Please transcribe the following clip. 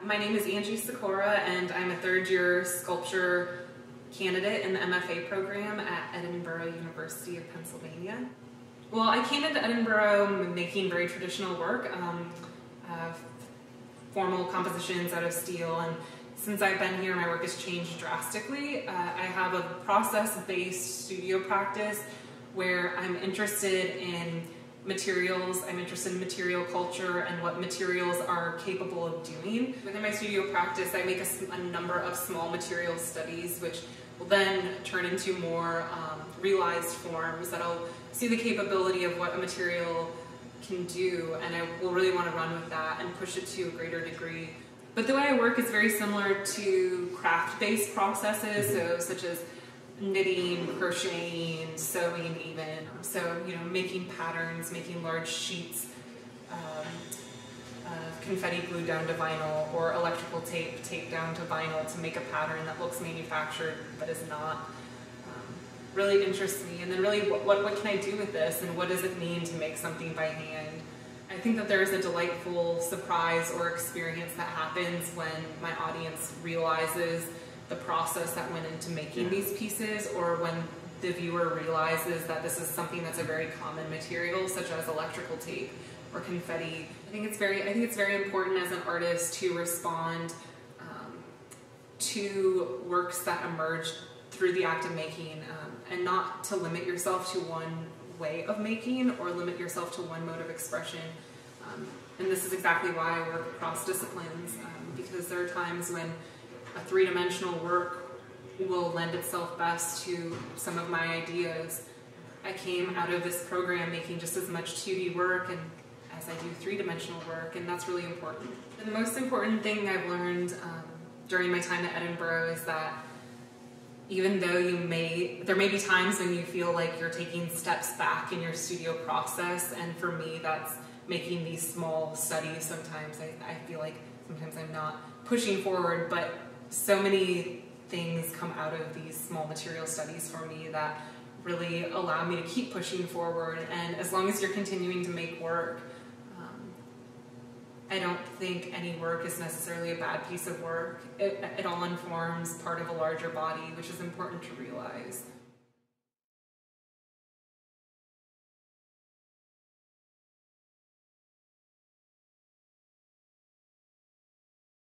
My name is Angie Seykora, and I'm a third-year sculpture candidate in the MFA program at Edinburgh University of Pennsylvania. Well, I came into Edinburgh making very traditional work, formal compositions out of steel, and since I've been here, my work has changed drastically. I have a process-based studio practice where I'm interested in materials, I'm interested in material culture and what materials are capable of doing. Within my studio practice, I make a number of small material studies which will then turn into more realized forms that'll see the capability of what a material can do, and I will really want to run with that and push it to a greater degree. But the way I work is very similar to craft-based processes, so such as knitting, crocheting, sewing even. So, making patterns, making large sheets of confetti glued down to vinyl, or electrical tape taped down to vinyl to make a pattern that looks manufactured but is not, really interests me. And then really, what can I do with this, and what does it mean to make something by hand? I think that there's a delightful surprise or experience that happens when my audience realizes the process that went into making these pieces, or when the viewer realizes that this is something that's a very common material, such as electrical tape or confetti. I think it's very important as an artist to respond to works that emerge through the act of making, and not to limit yourself to one way of making or limit yourself to one mode of expression. And this is exactly why I work across disciplines, because there are times when a three-dimensional work will lend itself best to some of my ideas. I came out of this program making just as much 2D work as I do three-dimensional work, and that's really important. The most important thing I've learned during my time at Edinburgh is that even though there may be times when you feel like you're taking steps back in your studio process, and for me that's making these small studies sometimes. I feel like sometimes I'm not pushing forward, but so many things come out of these small material studies for me that really allow me to keep pushing forward. And as long as you're continuing to make work, I don't think any work is necessarily a bad piece of work. It all informs part of a larger body, which is important to realize.